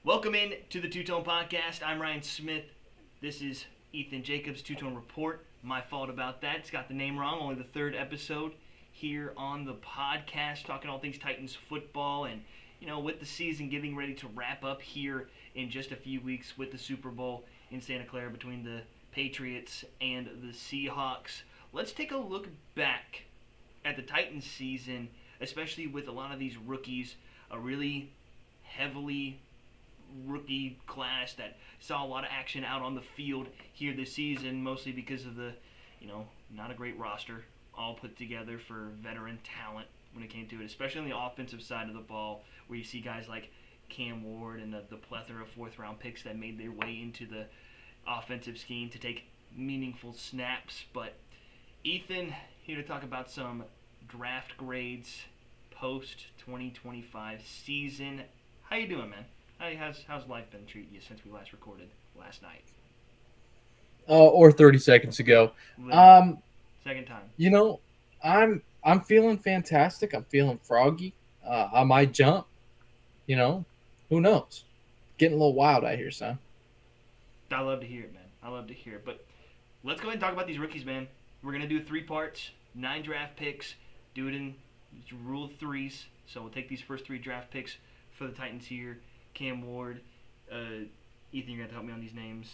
Welcome in to the Two Tone Podcast. I'm Ryan Smith. This is Ethan Jacobs' Two Tone Report. My fault about that. It's got the name wrong. Only the third episode here on the podcast, talking all things Titans football, and with the season getting ready to wrap up here in just a few weeks with the Super Bowl in Santa Clara between the Patriots and the Seahawks. Let's take a look back at the Titans season, especially with a lot of these rookies, a really heavily rookie class that saw a lot of action out on the field here this season, mostly because of the, not a great roster all put together for veteran talent when it came to it, especially on the offensive side of the ball, where you see guys like Cam Ward and the plethora of fourth-round picks that made their way into the offensive scheme to take meaningful snaps. But Ethan, here to talk about some draft grades post 2025 season. How you doing, man? How's life been treating you since we last recorded last night? Or 30 seconds ago. Literally, Um, second time. you know, I'm feeling fantastic. I'm feeling froggy. I might jump. You know, who knows? Getting a little wild out here, son. I love to hear it, man. I love to hear it. But let's go ahead and talk about these rookies, man. We're gonna do 3 parts, 9 draft picks. Do it in rule of threes. So we'll take these first 3 draft picks for the Titans here. Cam Ward, Ethan, you're gonna help me on these names.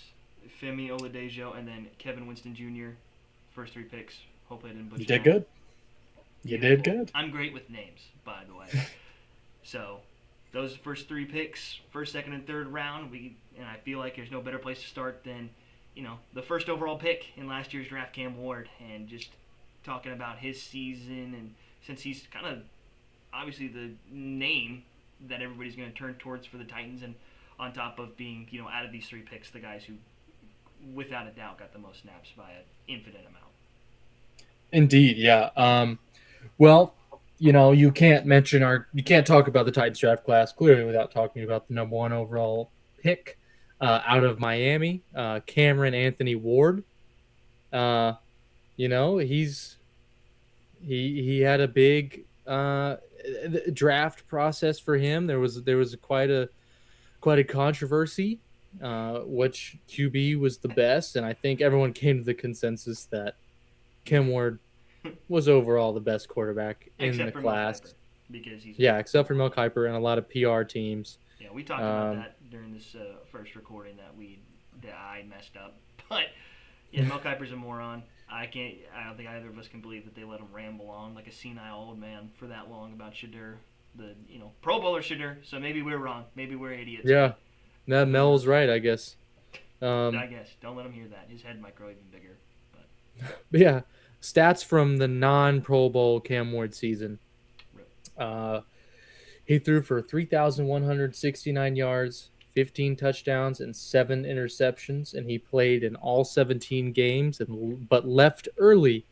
Femi Oladejo, and then Kevin Winston Jr. First 3 picks. Hopefully I didn't You butcher did that. good. You did Beautiful. good. I'm great with names, by the way. So those first 3 picks, first, second, and third round, and I feel like there's no better place to start than the first overall pick in last year's draft, Cam Ward, and just talking about his season, and since he's kind of obviously the name that everybody's going to turn towards for the Titans, and on top of being out of these 3 picks, the guys who without a doubt got the most snaps by an infinite amount. Indeed, yeah. Well, you can't talk about the Titans draft class clearly without talking about the number one overall pick out of Miami, Cameron Anthony Ward. Uh, he had a big draft process for him. There was quite a controversy, which QB was the best, and I think everyone came to the consensus that Kim Ward was overall the best quarterback in Except the for Mel Kiper, class. because he's a Yeah, different except for animal. Mel Kiper and a lot of PR teams. Yeah, we talked about Um, that during this first recording that I messed up. But yeah, Mel Kiper's a moron. I can't. I don't think either of us can believe that they let him ramble on like a senile old man for that long about Shadur, the Pro Bowler Shadur. So maybe we're wrong. Maybe we're idiots. yeah, But that who Mel's knows? right, I guess. I Um, guess don't let him hear that. His head might grow even bigger. But but yeah, stats from the non-Pro Bowl Cam Ward season. rip. Uh, He threw for 3,169 yards, 15 touchdowns, and 7 interceptions, and he played in all 17 games, but left early.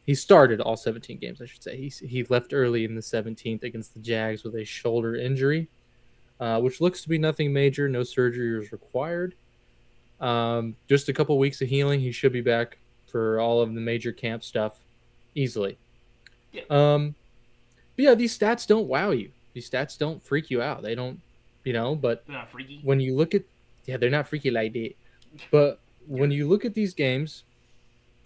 He started all 17 games, I should say. He left early in the 17th against the Jags with a shoulder injury, which looks to be nothing major. No surgery was required. Just a couple weeks of healing. He should be back for all of the major camp stuff easily. Yeah, Um, But yeah, these stats don't wow you. These stats don't freak you out. They don't, but they're not freaky. when you look at, yeah, they're not freaky like that. But when Good. you look at these games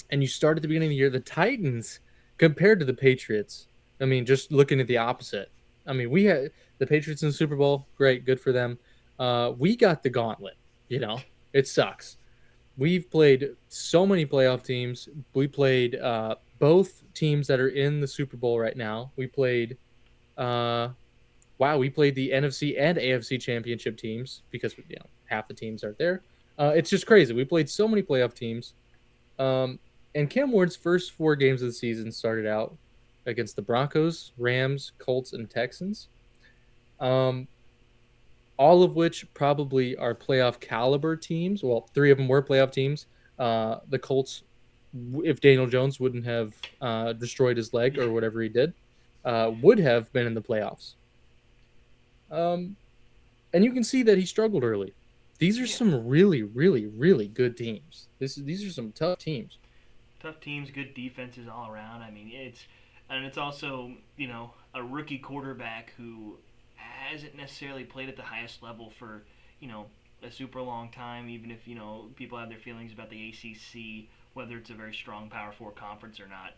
and you start at the beginning of the year, the Titans compared to the Patriots, I mean, just looking at the opposite. I mean, we had the Patriots in the Super Bowl. Great, good for them. We got the gauntlet. It sucks. We've played so many playoff teams. We played both teams that are in the Super Bowl right now. We played uh, wow, we played the NFC and AFC championship teams because half the teams aren't there. It's just crazy. We played so many playoff teams. Um, and Cam Ward's first 4 games of the season started out against the Broncos, Rams, Colts, and Texans. Um, all of which probably are playoff caliber teams. Well, 3 of them were playoff teams. The Colts, if Daniel Jones wouldn't have destroyed his leg Yeah. or whatever he did, would have been in the playoffs. Um, and you can see that he struggled early. These are Yeah. some really, really, really good teams. These are some tough teams. Tough teams, good defenses all around. I mean, it's also a rookie quarterback who hasn't necessarily played at the highest level for, you know, a super long time, even if, people have their feelings about the ACC, whether it's a very strong Power 4 conference or not,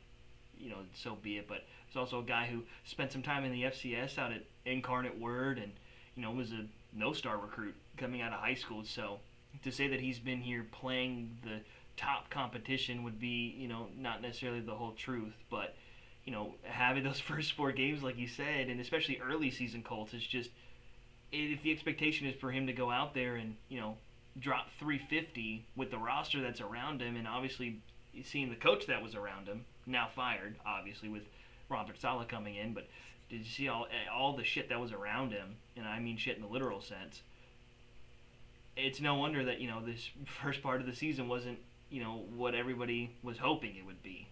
so be it. But there's also a guy who spent some time in the FCS out at Incarnate Word and, was a no-star recruit coming out of high school. So to say that he's been here playing the top competition would be, not necessarily the whole truth. But, having those first 4 games, like you said, and especially early season Colts, is just, if the expectation is for him to go out there and, drop 350 with the roster that's around him, and obviously seeing the coach that was around him, now fired, obviously, with Robert Saleh coming in, but did you see all the shit that was around him? And I mean shit in the literal sense. It's no wonder that, this first part of the season wasn't, what everybody was hoping it would be.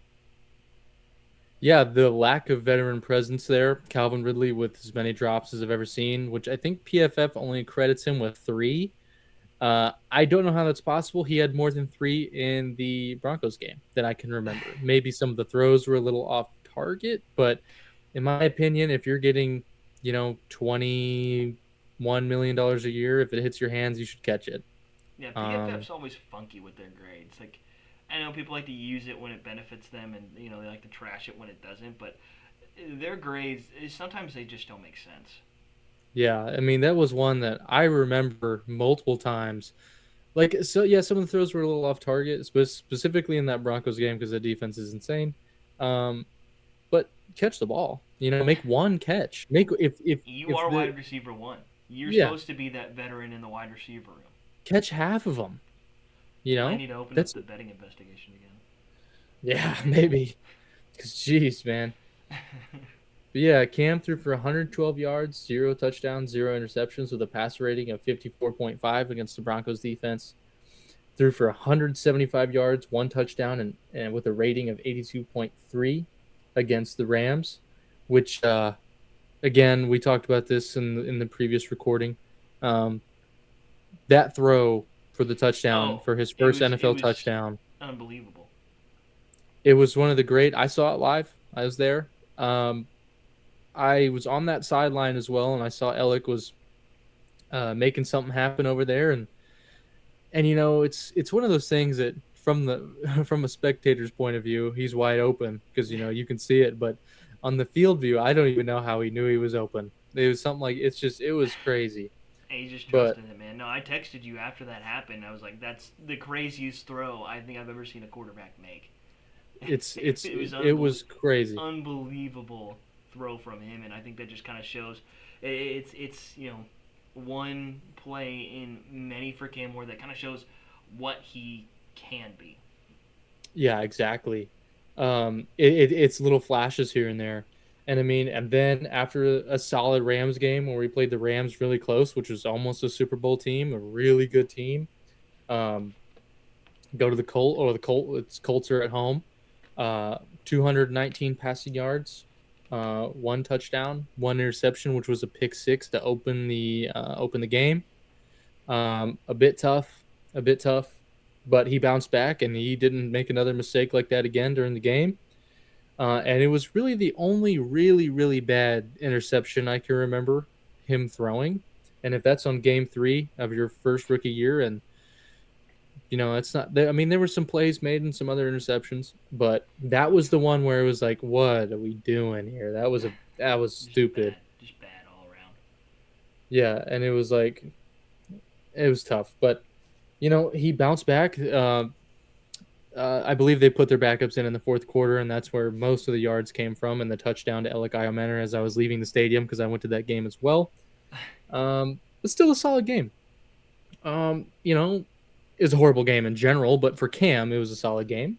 Yeah, the lack of veteran presence there. Calvin Ridley with as many drops as I've ever seen, which I think PFF only credits him with 3. I don't know how that's possible. He had more than 3 in the Broncos game that I can remember. Maybe some of the throws were a little off target, but in my opinion, if you're getting, $21 million a year, if it hits your hands, you should catch it. Yeah, PFF's always funky with their grades. Like, I know people like to use it when it benefits them, and they like to trash it when it doesn't. But their grades, sometimes they just don't make sense. Yeah, I mean that was one that I remember multiple times. Like, so yeah, some of the throws were a little off target, specifically in that Broncos game because the defense is insane. Um, but catch the ball. Make one catch. Make You if are the wide receiver 1. You're yeah, supposed to be that veteran in the wide receiver room. catch half of them. I need to open up That's the betting investigation again. yeah, maybe. Cause jeez, man. But yeah, Cam threw for 112 yards, 0 touchdowns, 0 interceptions with a passer rating of 54.5 against the Broncos defense. Threw for 175 yards, 1 touchdown, and with a rating of 82.3 against the Rams, which again we talked about this in the previous recording. That throw for the touchdown Oh, for his it first was it NFL was touchdown. unbelievable. It was one of the great. I saw it live. I was there. I was on that sideline as well, and I saw Alec was making something happen over there, and it's one of those things that from the from a spectator's point of view, he's wide open because you can see it, but on the field view, I don't even know how he knew he was open. It was something like it was crazy, And he just but trusted him, man. No, I texted you after that happened. I was like, "That's the craziest throw I think I've ever seen a quarterback make." it was crazy. Unbelievable throw from him, and I think that just kind of shows it's one play in many for Cam Ward that kind of shows what he can be. Yeah, exactly. It's little flashes here and there. And I mean, and then after a solid Rams game where we played the Rams really close, which was almost a Super Bowl team, a really good team, um, go to the Colts are at home. 219 passing yards, 1 touchdown, 1 interception, which was a pick six to open the game. A bit tough, a bit tough, but he bounced back and he didn't make another mistake like that again during the game. And it was really the only really, really bad interception I can remember him throwing. And if that's on game 3 of your first rookie year, and it's not there. I mean, there were some plays made and some other interceptions, but that was the one where it was like, what are we doing here? That was stupid. Just bad all around. Yeah, and it was like it was tough, but he bounced back. I believe they put their backups in the fourth quarter, and that's where most of the yards came from, and the touchdown to Alec Iomenor as I was leaving the stadium because I went to that game as well. But still a solid game. It was a horrible game in general, but for Cam, it was a solid game.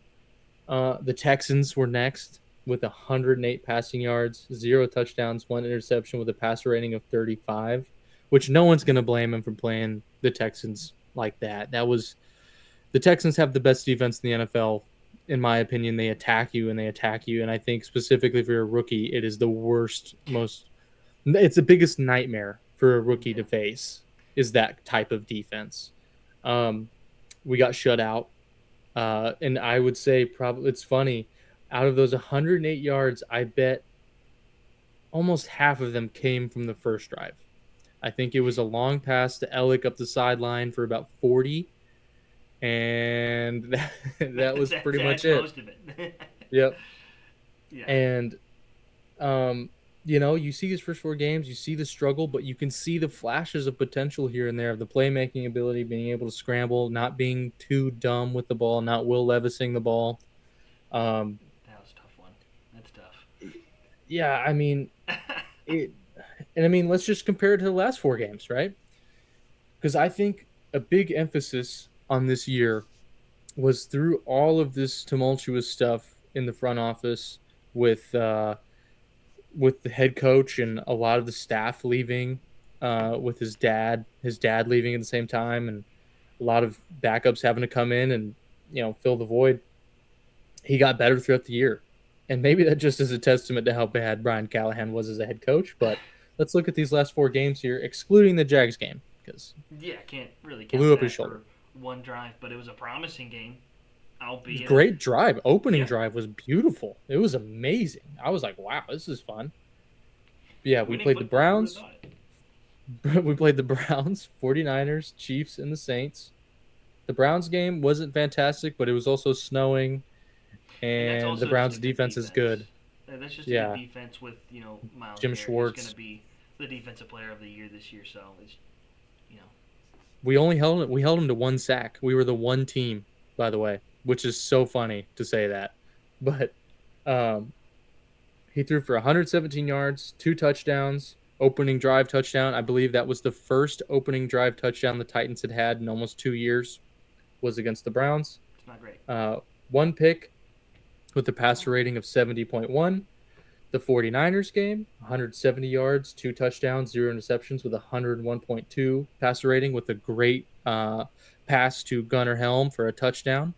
The Texans were next with 108 passing yards, 0 touchdowns, 1 interception with a passer rating of 35, which no one's going to blame him for playing the Texans like that. The Texans have the best defense in the NFL. In my opinion, they attack you and they attack you. And I think specifically for a rookie, it is the worst, it's the biggest nightmare for a rookie to face is that type of defense. We got shut out. And I would say probably it's funny. Out of those 108 yards, I bet almost half of them came from the first drive. I think it was a long pass to Ellick up the sideline for about 40, and that was pretty much That's it. most of it. Yep. Yeah. And um, you see his first four games, you see the struggle, but you can see the flashes of potential here and there of the playmaking ability, being able to scramble, not being too dumb with the ball, not Will Levising the ball. Um, That was a tough one. That's tough. yeah, I mean it, and I mean let's just compare it to the last four games, right? Because I think a big emphasis on this year was through all of this tumultuous stuff in the front office with the head coach and a lot of the staff leaving, with his dad leaving at the same time, and a lot of backups having to come in and fill the void. He got better throughout the year, and maybe that just is a testament to how bad Brian Callahan was as a head coach. But let's look at these last four games here, excluding the Jags game, because Yeah, can't really count blew up his that shoulder. for one drive, but it was a promising game, albeit a Great drive. Opening yeah. drive was beautiful. It was amazing. I was like, wow, this is fun. But yeah, we Winning played the football. Who would have Browns. thought it? We played the Browns, 49ers, Chiefs, and the Saints. The Browns game wasn't fantastic, but it was also snowing, And that's and the also just a Browns good defense is defense. good. That's just a good Yeah, defense with Miles Jim Garrett, who's going to Schwartz. be the defensive player of the year this year. So it's you know We held him to one sack. We were the one team, by the way, which is so funny to say that. But um, he threw for 117 yards, two touchdowns, opening drive touchdown. I believe that was the first opening drive touchdown the Titans had had in almost 2 years. Was against the Browns. it's not great. One pick with a passer rating of 70.1. The 49ers game, 170 yards, two touchdowns, zero interceptions with 101.2 passer rating with a great pass to Gunnar Helm for a touchdown.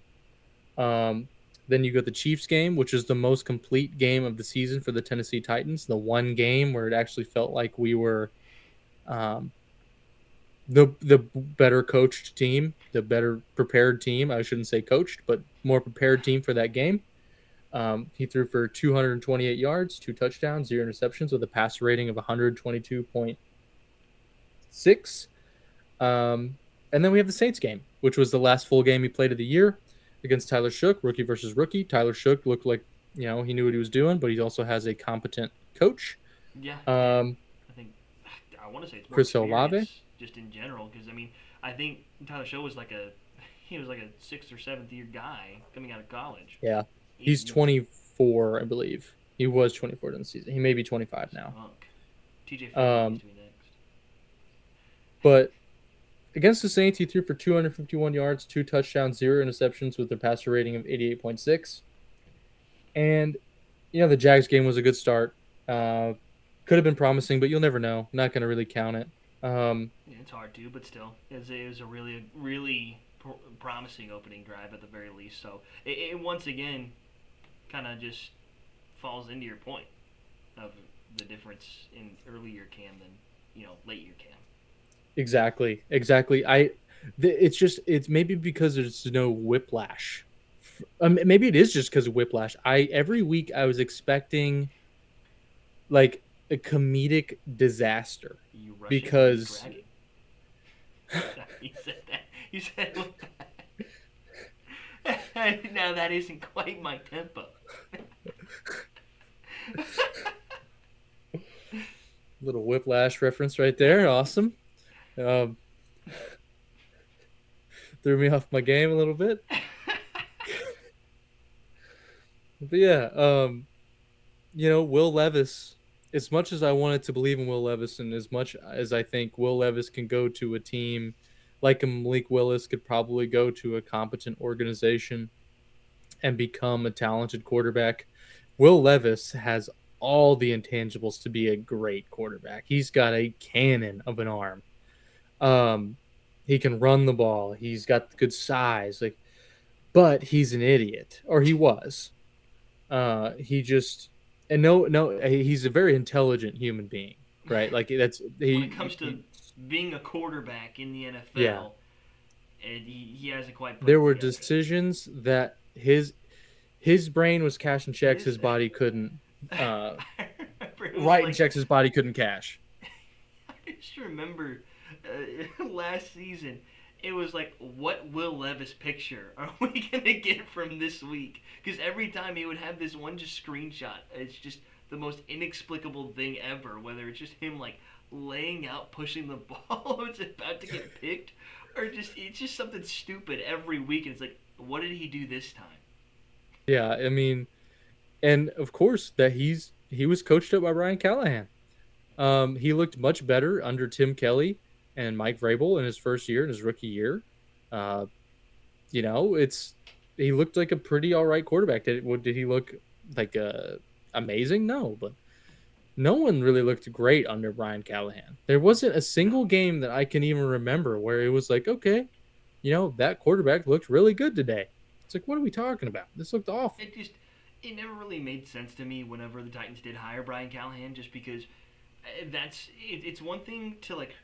Um, then you got the Chiefs game, which is the most complete game of the season for the Tennessee Titans. The one game where it actually felt like we were um, the better coached team, the better prepared team. I shouldn't say coached, but more prepared team for that game. He threw for 228 yards, two touchdowns, zero interceptions with a passer rating of 122.6. And then we have the Saints game, which was the last full game he played of the year against Tyler Shook, rookie versus rookie. Tyler Shook looked like he knew what he was doing, but he also has a competent coach. Yeah, and Um, I think I want to say it's more Chris Olave, experience just in general because I think Tyler Show was like a he was like a sixth or seventh year guy coming out of college. yeah, He's he's 24, I believe. He was 24 in the season. He may be 25 now. stunk. TJ Finley needs Um, to be next. but against the Saints, he threw for 251 yards, two touchdowns, zero interceptions with a passer rating of 88.6. And the Jags game was a good start. Could have been promising, but you'll never know. Not going to really count it. Yeah, it's hard to, but still, it was a really promising opening drive at the very least. So it once again kind of just falls into your point of the difference in early year Cam than late year Cam. Exactly. It's maybe because there's no whiplash. Maybe it is just because of whiplash. Every week I was expecting like a comedic disaster You rushing or you because dragging? You said that. You said now that isn't quite my tempo. little whiplash reference right there. Awesome. Um, threw me off my game a little bit. But yeah, Will Levis, as much as I wanted to believe in Will Levis and as much as I think Will Levis can go to a team like a Malik Willis could probably go to a competent organization and become a talented quarterback, Will Levis has all the intangibles to be a great quarterback. He's got a cannon of an arm. Um, he can run the ball. He's got good size. But he's an idiot, or he was. He just and no, he's a very intelligent human being, right? Like that's When it comes to being a quarterback in the yeah. NFL, and he hasn't quite put There it were together. decisions that his brain was cashing checks his body couldn't I remember it was writing like checks his body couldn't cash. I just remember last season, it was like, what Will Levis picture are we gonna get from this week? Because every time he would have this one just screenshot, it's just the most inexplicable thing ever. Whether it's just him like laying out, pushing the ball, it's about to get picked, or just it's just something stupid every week, and it's like, what did he do this time? Yeah, I mean, and of course that he was coached up by Brian Callahan. He looked much better under Tim Kelly and Mike Vrabel in his first year, in his rookie year. Uh, it's he looked like a pretty all right quarterback. Did he look like amazing? No, but no one really looked great under Brian Callahan. There wasn't a No, single game that I can even remember where it was like, okay, that quarterback looked really good today. It's like, what are we talking about? This looked awful. it never really made sense to me whenever the Titans did hire Brian Callahan, just because it's one thing to like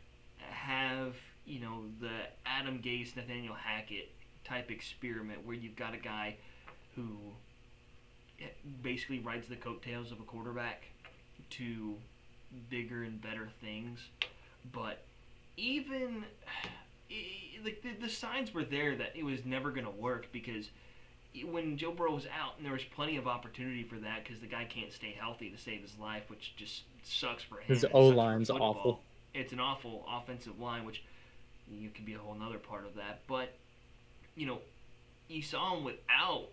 have the Adam Gase, Nathaniel Hackett type experiment where you've got a guy who basically rides the coattails of a quarterback to bigger and better things, but even like the signs were there that it was never going to work because when Joe Burrow was out, and there was plenty of opportunity for that because the guy can't stay healthy to save his life, which just sucks for him. His And O sucks for line's football. awful. It's an awful offensive line, which you could be a whole nother part of that. But you know, you saw him without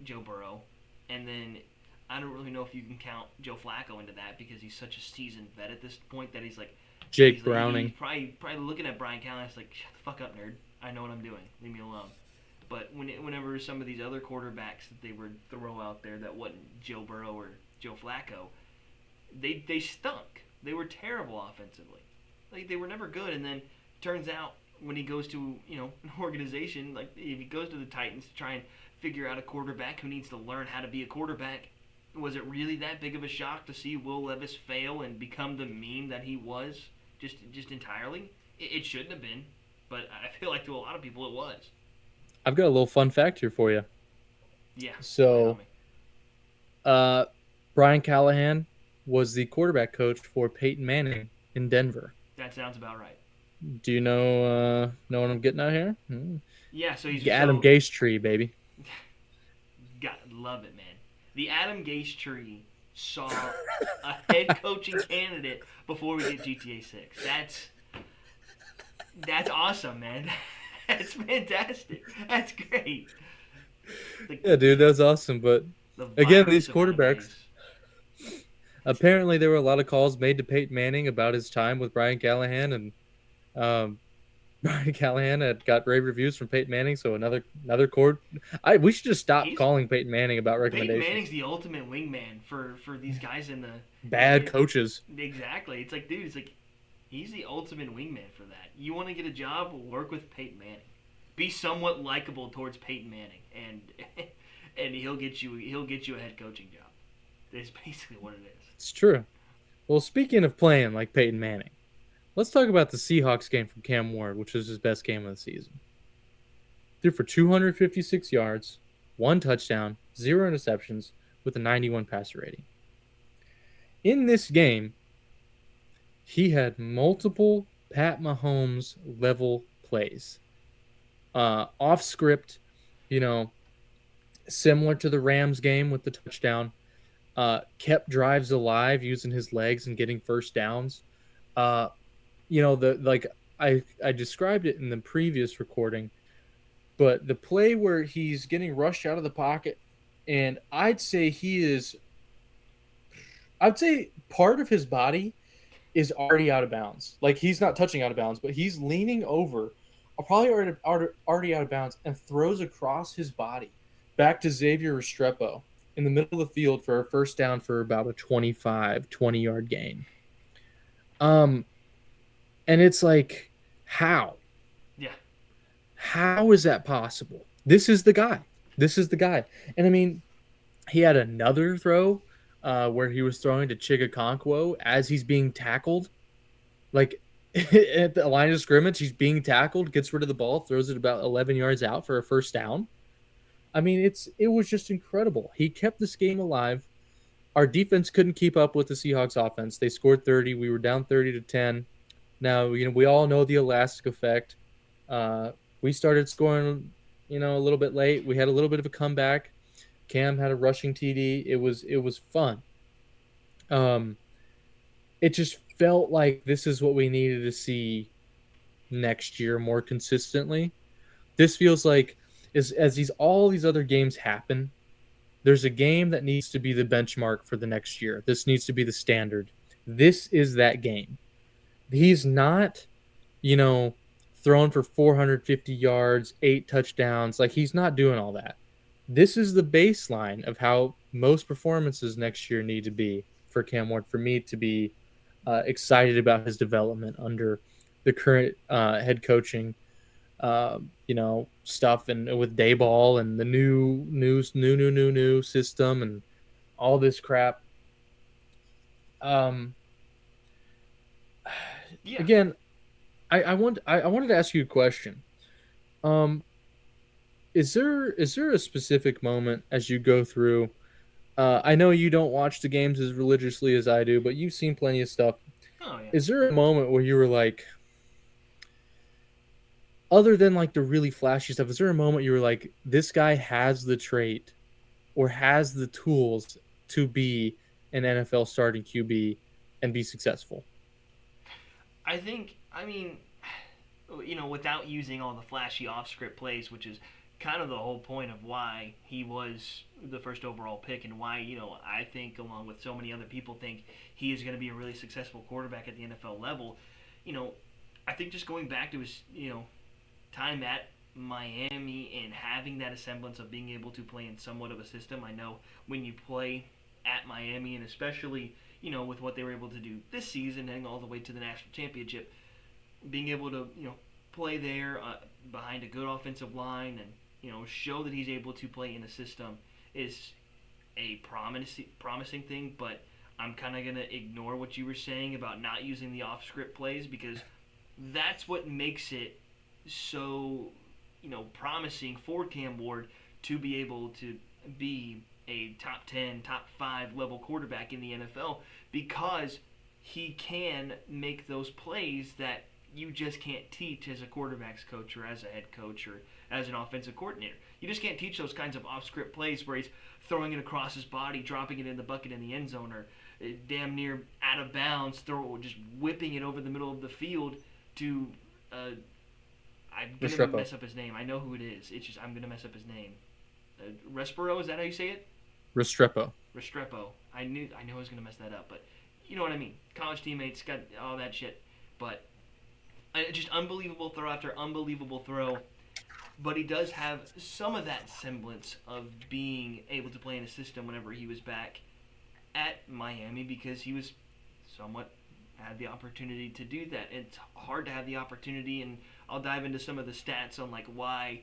Joe Burrow, and then I don't really know if you can count Joe Flacco into that because he's such a seasoned vet at this point that he's like Jake he's Browning. probably looking at Brian Callahan. It's like, shut the fuck up, nerd. I know what I'm doing. Leave me alone. But whenever some of these other quarterbacks that they would throw out there that wasn't Joe Burrow or Joe Flacco, they stunk. They were terrible offensively. Like they were never good. And then turns out when he goes to an organization like if he goes to the Titans to try and figure out a quarterback who needs to learn how to be a quarterback, was it really that big of a shock to see Will Levis fail and become the meme that he was just entirely? It shouldn't have been, but I feel like to a lot of people it was. I've got a little fun fact here for you. Yeah, lay it on So, me. uh, Brian Callahan was the quarterback coach for Peyton Manning in Denver. That sounds about right. Do you know what I'm getting at here? Yeah, so he's Adam Gase tree, baby. got love it, man. The Adam Gase tree saw a head coaching candidate before we get GTA 6. That's awesome, man. That's fantastic. That's great. The, Yeah, dude, that's awesome. But the again, virus these of Adam quarterbacks. Gase. Apparently, there were a lot of calls made to Peyton Manning about his time with Brian Callahan, and um, Brian Callahan had got rave reviews from Peyton Manning. So another court. We should just stop He's calling Peyton Manning about Peyton recommendations. Manning's the ultimate wingman for these guys in the Bad coaches. exactly. It's like, dude, it's like he's the ultimate wingman for that. You want to get a job, work with Peyton Manning. Be somewhat likable towards Peyton Manning, and and he'll get you a head coaching job. That's basically what it is. It's true. Well, speaking of playing like Peyton Manning, let's talk about the Seahawks game from Cam Ward, which was his best game of the season. Threw for 256 yards, one touchdown, zero interceptions, with a 91 passer rating. In this game, he had multiple Pat Mahomes level plays. Off script, you know, similar to the Rams game with the touchdown. Kept drives alive using his legs and getting first downs. Uh, the like I described it in the previous recording, but the play where he's getting rushed out of the pocket, and I'd say part of his body is already out of bounds. Like he's not touching out of bounds, but he's leaning over, probably already out of bounds, and throws across his body back to Xavier Restrepo in the middle of the field for a first down for about a 20-yard gain. And it's like, how? Yeah. How is that possible? This is the guy. And I mean, he had another throw where he was throwing to Chigakonkwo as he's being tackled. Like at the line of scrimmage, he's being tackled, gets rid of the ball, throws it about 11 yards out for a first down. I mean, it was just incredible. He kept this game alive. our defense couldn't keep up with the Seahawks offense. They scored 30. We were down 30-10. Now, we all know the elastic effect. Uh, we started scoring, a little bit late. We had a little bit of a comeback. Cam had a rushing TD. It was fun. Um, it just felt like this is what we needed to see next year more consistently. This feels like as these all these other games happen, there's a game that needs to be the benchmark for the next year. This needs to be the standard. This is that game. He's not, you know, throwing for 450 yards, 8 touchdowns. Like, he's not doing all that. This is the baseline of how most performances next year need to be for Cam Ward, for me to be excited about his development under the current head coaching, stuff, and with Dayball and the new system and all this crap. Um, Yeah. Again, I wanted to ask you a question. Um, is there a specific moment as you go through? I know you don't watch the games as religiously as I do, but you've seen plenty of stuff. Oh yeah. Is there a moment where you were like, other than like the really flashy stuff, is there a moment you were like, this guy has the trait or has the tools to be an NFL starting QB and be successful? I think. I mean, without using all the flashy off-script plays, which is kind of the whole point of why he was the first overall pick and why, I think, along with so many other people, think he is going to be a really successful quarterback at the NFL level. I think just going back to his, time at Miami and having that semblance of being able to play in somewhat of a system. I know when you play at Miami, and especially, with what they were able to do this season and all the way to the national championship, being able to, play there behind a good offensive line and, show that he's able to play in a system is a promising thing. But I'm kind of going to ignore what you were saying about not using the off-script plays, because that's what makes it so, promising for Cam Ward to be able to be a top 10, top 5 level quarterback in the NFL, because he can make those plays that you just can't teach as a quarterback's coach or as a head coach or as an offensive coordinator. You just can't teach those kinds of off-script plays where he's throwing it across his body, dropping it in the bucket in the end zone, or damn near out of bounds, just whipping it over the middle of the field to I'm going to mess up his name. I know who it is. It's just I'm going to mess up his name. Respiro, is that how you say it? Restrepo. I knew I was going to mess that up, but you know what I mean. College teammates, got all that shit. But just unbelievable throw after unbelievable throw. But he does have some of that semblance of being able to play in a system whenever he was back at Miami, because he was somewhat had the opportunity to do that. It's hard to have the opportunity, and I'll dive into some of the stats on like why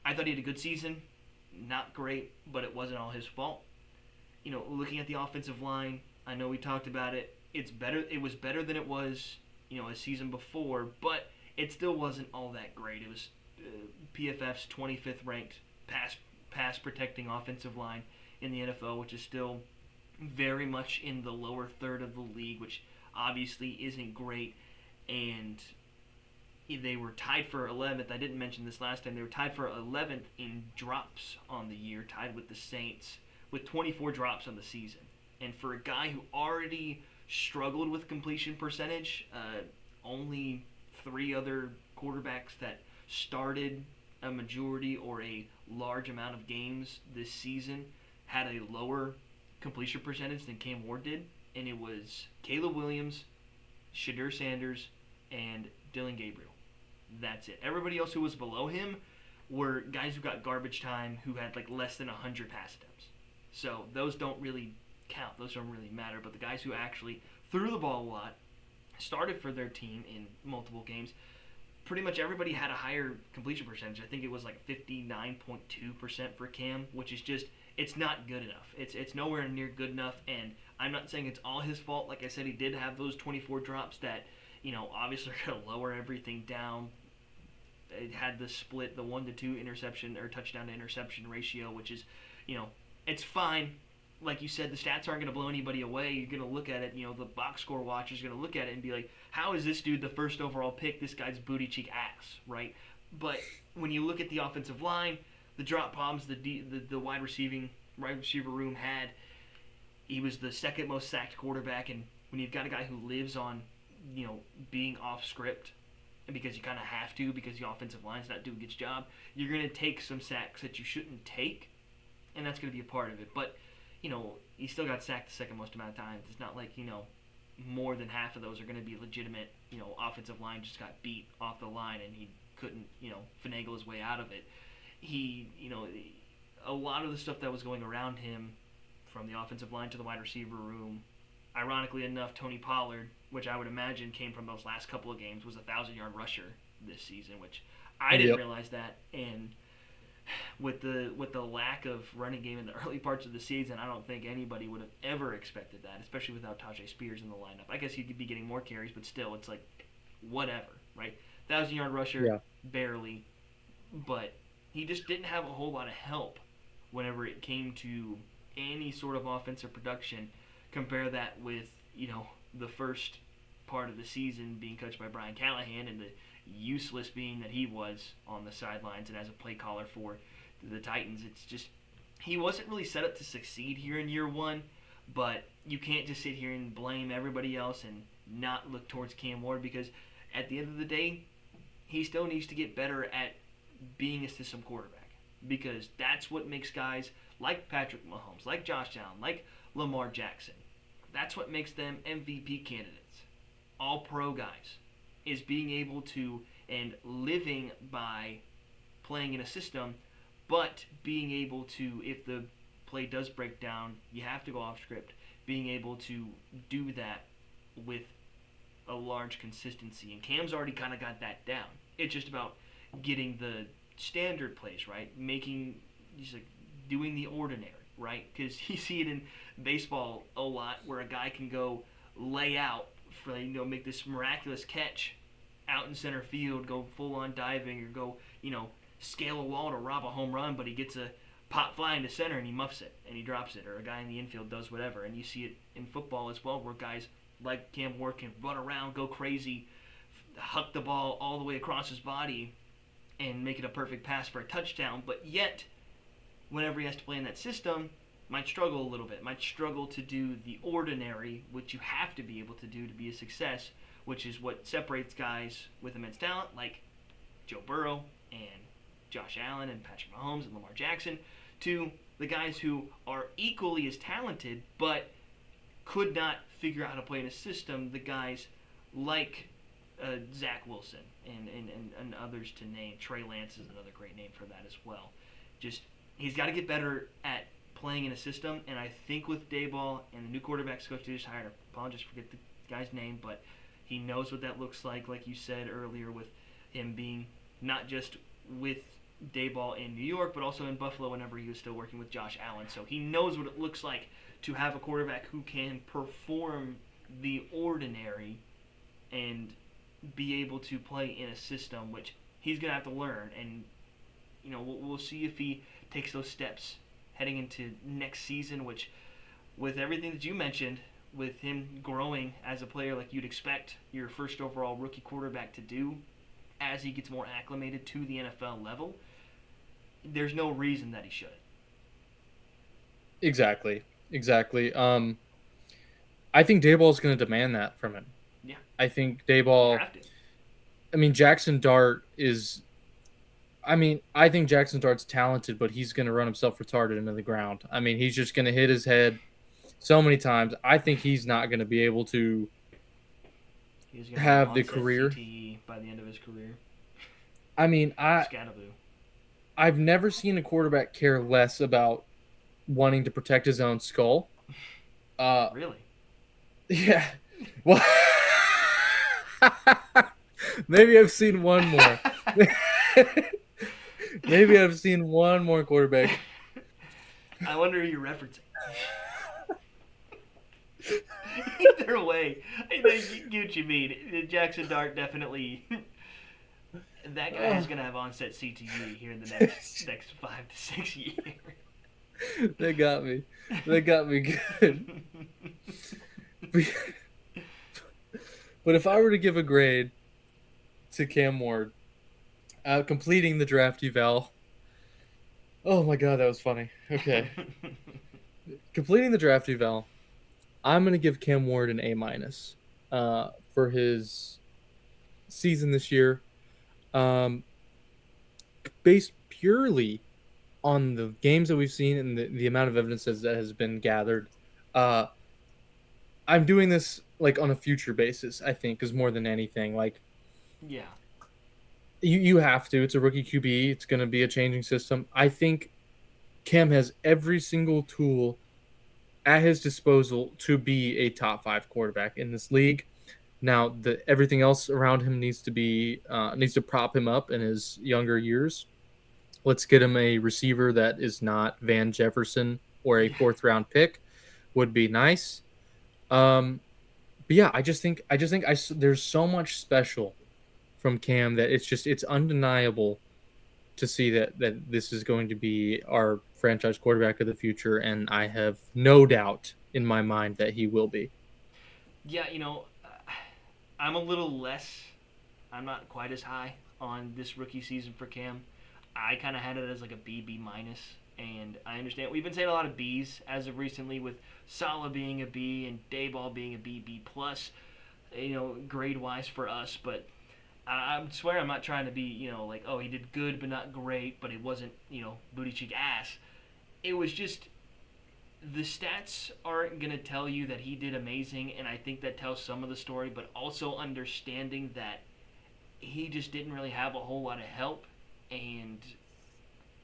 I thought he had a good season. Not great, but it wasn't all his fault. Looking at the offensive line, I know we talked about it. It's better. It was better than it was, a season before, but it still wasn't all that great. It was PFF's 25th ranked pass protecting offensive line in the NFL, which is still very much in the lower third of the league, which obviously isn't great. And they were tied for 11th. I didn't mention this last time. They were tied for 11th in drops on the year, tied with the Saints, with 24 drops on the season. And for a guy who already struggled with completion percentage, only 3 other quarterbacks that started a majority or a large amount of games this season had a lower completion percentage than Cam Ward did. And it was Caleb Williams, Shadur Sanders, and Dylan Gabriel. That's it. Everybody else who was below him were guys who got garbage time, who had like less than 100 pass attempts. So those don't really count. Those don't really matter. But the guys who actually threw the ball a lot, started for their team in multiple games, pretty much everybody had a higher completion percentage. I think it was like 59.2% for Cam, which is just, it's not good enough. It's nowhere near good enough, and I'm not saying it's all his fault. Like I said, he did have those 24 drops that, obviously are going to lower everything down. It had the split, the 1-to-2 interception or touchdown to interception ratio, which is, it's fine. like you said, the stats aren't going to blow anybody away. You're going to look at it, the box score watcher's going to look at it and be like, how is this dude the first overall pick? This guy's booty cheek ass, right? But when you look at the offensive line, the drop bombs the wide receiver room had, he was the second most sacked quarterback. And when you've got a guy who lives on, being off script, and because you kind of have to, because the offensive line's not doing its job, you're going to take some sacks that you shouldn't take, and that's going to be a part of it. But he still got sacked the second most amount of times. It's not like, more than half of those are going to be legitimate, offensive line just got beat off the line and he couldn't, finagle his way out of it. He, a lot of the stuff that was going around him, from the offensive line to the wide receiver room, ironically enough, Tony Pollard, which I would imagine came from those last couple of games, was a 1,000-yard rusher this season, which I didn't realize that. And with the lack of running game in the early parts of the season, I don't think anybody would have ever expected that, especially without Tajay Spears in the lineup. I guess he could be getting more carries, but still, it's like, whatever, right? 1,000-yard rusher, barely, but he just didn't have a whole lot of help whenever it came to any sort of offensive production. Compare that with, the first part of the season being coached by Brian Callahan and the useless being that he was on the sidelines and as a play caller for the Titans. It's just, he wasn't really set up to succeed here in year one, but you can't just sit here and blame everybody else and not look towards Cam Ward, because at the end of the day, he still needs to get better at being a system quarterback, because that's what makes guys like Patrick Mahomes, like Josh Allen, like Lamar Jackson, that's what makes them MVP candidates, all-pro guys, is being able to and living by playing in a system, but being able to, if the play does break down, you have to go off script, being able to do that with a large consistency. And Cam's already kind of got that down. It's just about getting the standard plays right, just like doing the ordinary, right? Because you see it in baseball a lot, where a guy can go lay out for, make this miraculous catch out in center field, go full on diving, or go, scale a wall to rob a home run, but he gets a pop fly into center and he muffs it and he drops it, or a guy in the infield does whatever. And you see it in football as well, where guys like Cam Ward can run around, go crazy, huck the ball all the way across his body and make it a perfect pass for a touchdown, but yet whenever he has to play in that system, might struggle a little bit, might struggle to do the ordinary, which you have to be able to do to be a success, which is what separates guys with immense talent like Joe Burrow and Josh Allen and Patrick Mahomes and Lamar Jackson, to the guys who are equally as talented but could not figure out how to play in a system, the guys like Zach Wilson and others to name. Trey Lance is another great name for that as well. Just, he's got to get better at playing in a system, and I think with Daboll and the new quarterbacks coach they just hired, I apologize, forget the guy's name, but he knows what that looks like you said earlier, with him being not just with Daboll in New York, but also in Buffalo whenever he was still working with Josh Allen. So he knows what it looks like to have a quarterback who can perform the ordinary and be able to play in a system, which he's going to have to learn. And, we'll see if he takes those steps heading into next season, which, with everything that you mentioned, with him growing as a player like you'd expect your first overall rookie quarterback to do as he gets more acclimated to the NFL level, there's no reason that he shouldn't. Exactly. I think Daboll's going to demand that from him. Yeah. I think Daboll... Jackson Dart is... I think Jackson Dart's talented, but he's going to run himself retarded into the ground. He's just going to hit his head so many times. I think he's not going to be able to have the career CTE by the end of his career. I've never seen a quarterback care less about wanting to protect his own skull. Really? Yeah. Well, maybe I've seen one more. Maybe I've seen one more quarterback. I wonder who you're referencing. Either way, I get what you mean. Jackson Dart definitely. That guy is going to have onset CTE here in the next 5 to 6 years. They got me. They got me good. But if I were to give a grade to Cam Ward, completing the draft eval. Oh my god, that was funny. Okay, completing the draft eval. I'm gonna give Cam Ward an A minus for his season this year, um, based purely on the games that we've seen and the amount of evidence that has been gathered. Uh, I'm doing this like on a future basis. I think is more than anything. Like Yeah. you have to. It's a rookie QB. It's going to be a changing system. I think Cam has every single tool at his disposal to be a top five quarterback in this league. Now, everything else around him needs to prop him up in his younger years. Let's get him a receiver that is not Van Jefferson or a Yeah. fourth round pick would be nice. Um, but yeah, there's so much special from Cam that it's undeniable to see that this is going to be our franchise quarterback of the future, and I have no doubt in my mind that he will be. Yeah, I'm a little less. I'm not quite as high on this rookie season for Cam. I kind of had it as like a B minus, and I understand we've been saying a lot of Bs as of recently, with Salah being a B and Dayball being a B plus, grade wise for us. But I swear I'm not trying to be like, oh, he did good but not great, but it wasn't booty cheek ass. It was just the stats aren't going to tell you that he did amazing, and I think that tells some of the story, but also understanding that he just didn't really have a whole lot of help, and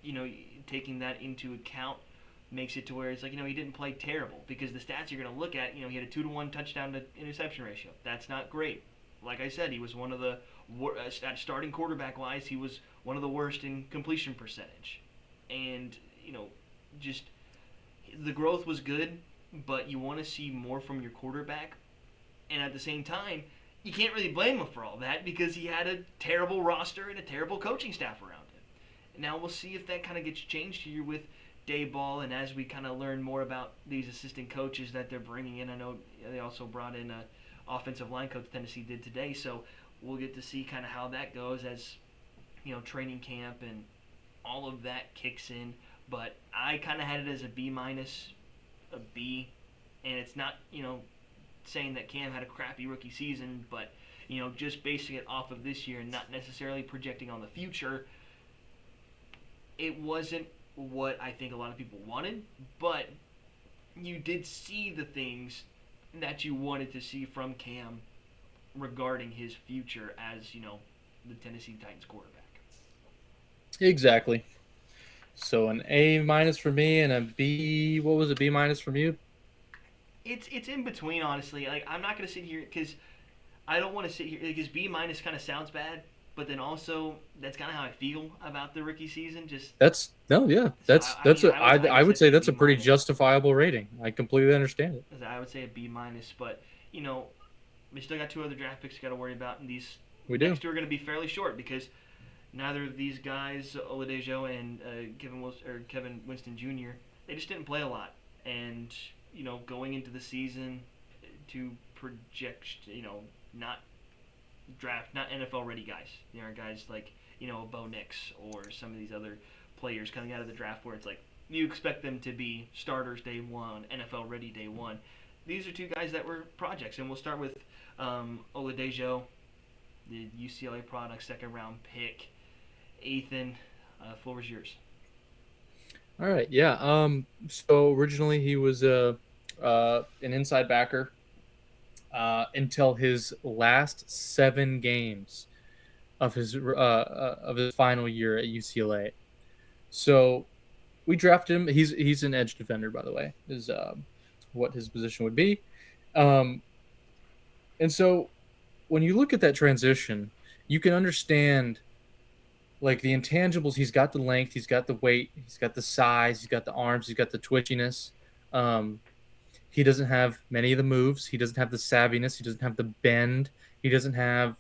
you know taking that into account makes it to where it's like he didn't play terrible, because the stats you're going to look at, he had a 2-to-1 touchdown to interception ratio. That's not great. Like I said, he was one of the at starting quarterback wise, he was one of the worst in completion percentage, and just the growth was good, but you want to see more from your quarterback. And at the same time, you can't really blame him for all that, because he had a terrible roster and a terrible coaching staff around him. Now we'll see if that kind of gets changed here with Dayball, and as we kind of learn more about these assistant coaches that they're bringing in. I know they also brought in a offensive line coach Tennessee did today, so we'll get to see kind of how that goes as training camp and all of that kicks in. But I kind of had it as a B minus, a B, and it's not saying that Cam had a crappy rookie season, but just basing it off of this year and not necessarily projecting on the future, it wasn't what I think a lot of people wanted, but you did see the things that you wanted to see from Cam regarding his future as the Tennessee Titans quarterback. Exactly. So an A minus for me and a B. What was a B minus from you? It's in between, honestly. Like, I'm not gonna sit here because I don't want to sit here because B minus kind of sounds bad, but then also that's kind of how I feel about the rookie season. Just That's no, yeah. so I would I'd say say that's B a pretty minus. justifiable rating. I completely understand it. I would say a B minus, but we still got two other draft picks got to worry about, and these We do. next two are going to be fairly short because neither of these guys, Oladejo and Kevin Winston Jr., they just didn't play a lot, and going into the season to project, not not NFL ready guys. Guys like Bo Nix or some of these other players coming out of the draft where it's like you expect them to be starters day one, NFL ready day one. These are two guys that were projects, and we'll start with Oladejo, the UCLA product, second round pick. Ethan, floor is yours. All right. Yeah. So originally he was an inside backer until his last 7 games of his final year at UCLA. So we drafted him. He's an edge defender, by the way. Is what his position would be. Um, and so when you look at that transition, you can understand like the intangibles. He's got the length, he's got the weight, he's got the size, he's got the arms, he's got the twitchiness. Um, he doesn't have many of the moves. He doesn't have the savviness. He doesn't have the bend. He doesn't have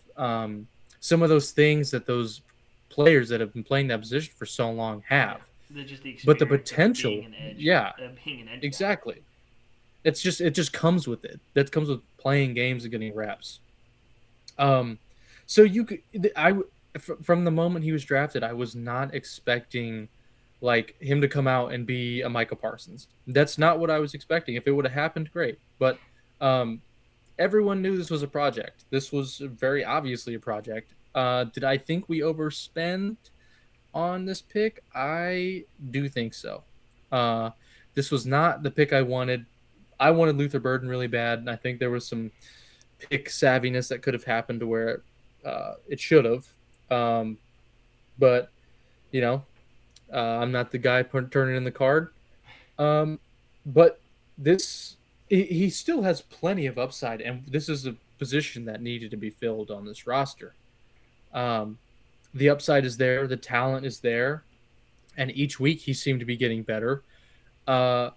some of those things that those players that have been playing that position for so long Yeah, have. just the but the experience of potential, yeah, being an edge guy. exactly. It just comes with it. That comes with playing games and getting reps. Um, so you could from the moment he was drafted, I was not expecting like him to come out and be a Micah Parsons. That's not what I was expecting. If it would have happened, great. But um, everyone knew this was a project. This was very obviously a project. Did I think we overspent on this pick? I do think so. Uh, this was not the pick I wanted. I wanted Luther Burden really bad, and I think there was some pick savviness that could have happened to where it should have. Um, but you know, I'm not the guy turning in the card. Um, but this he still has plenty of upside, and this is a position that needed to be filled on this roster. Um, the upside is there, the talent is there, and each week he seemed to be getting better. Uh,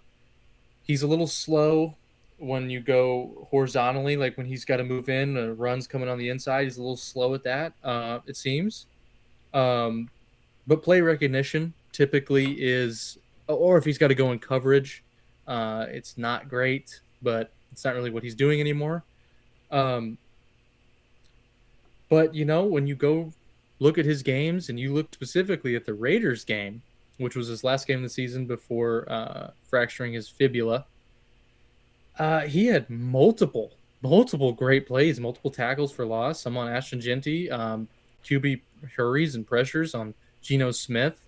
he's a little slow when you go horizontally, like when he's got to move in, runs coming on the inside. He's a little slow at that, it seems. Um, but play recognition typically is, or if he's got to go in coverage, it's not great, but it's not really what he's doing anymore. Um, but when you go look at his games and you look specifically at the Raiders game, which was his last game of the season before fracturing his fibula, he had multiple great plays, multiple tackles for loss. Some on Ashton Genty, QB hurries and pressures on Geno Smith.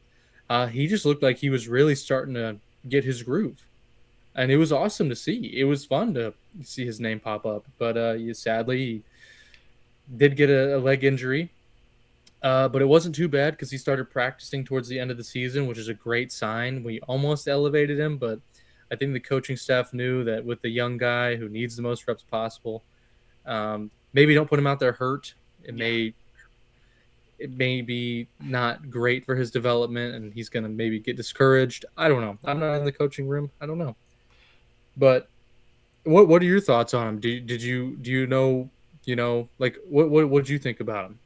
He just looked like he was really starting to get his groove, and it was awesome to see. It was fun to see his name pop up, but sadly he did get a leg injury. But it wasn't too bad because he started practicing towards the end of the season, which is a great sign. We almost elevated him, but I think the coaching staff knew that with the young guy who needs the most reps possible, maybe don't put him out there hurt. It may be not great for his development, and he's going to maybe get discouraged. I don't know. I'm not in the coaching room. I don't know. But what are your thoughts on him? Do you know like what did you think about him?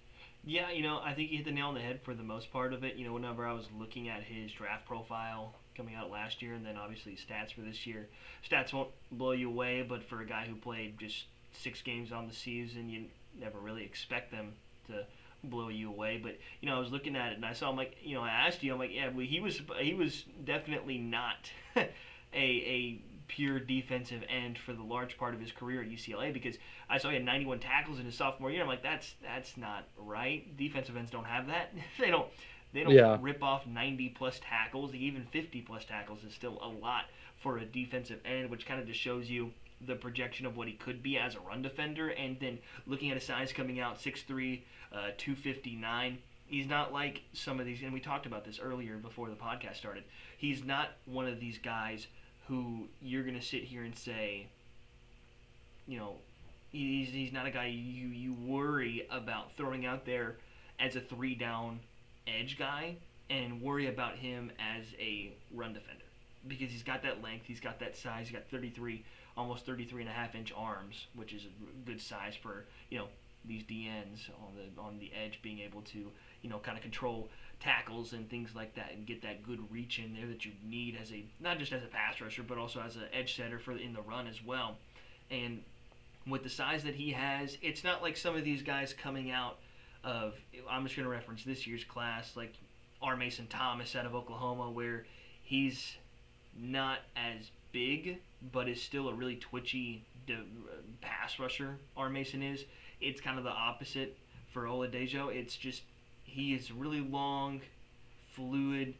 Yeah, I think you hit the nail on the head for the most part of it. Whenever I was looking at his draft profile coming out last year, and then obviously stats for this year, stats won't blow you away, but for a guy who played just 6 games on the season, you never really expect them to blow you away. But I was looking at it and I saw him like, I asked you, I'm like, yeah, well, he was definitely not a pure defensive end for the large part of his career at UCLA, because I saw he had 91 tackles in his sophomore year. I'm like, that's not right. Defensive ends don't have that. They don't Yeah. rip off 90 plus tackles. Even 50 plus tackles is still a lot for a defensive end, which kind of just shows you the projection of what he could be as a run defender. And then looking at his size coming out, 6'3", 259. He's not like some of these, and we talked about this earlier before the podcast started. He's not one of these guys who you're going to sit here and say, he's not a guy you worry about throwing out there as a 3-down edge guy and worry about him as a run defender, because he's got that length, he's got that size, he's got 33, almost 33 and a half inch arms, which is a good size for these DNs on the edge, being able to kind of control tackles and things like that, and get that good reach in there that you need as a, not just as a pass rusher, but also as an edge setter for in the run as well. And with the size that he has, it's not like some of these guys coming out of, I'm just going to reference this year's class, like R. Mason Thomas out of Oklahoma, where he's not as big, but is still a really twitchy pass rusher. R. Mason is. It's kind of the opposite for Oladejo. It's just, he is really long, fluid,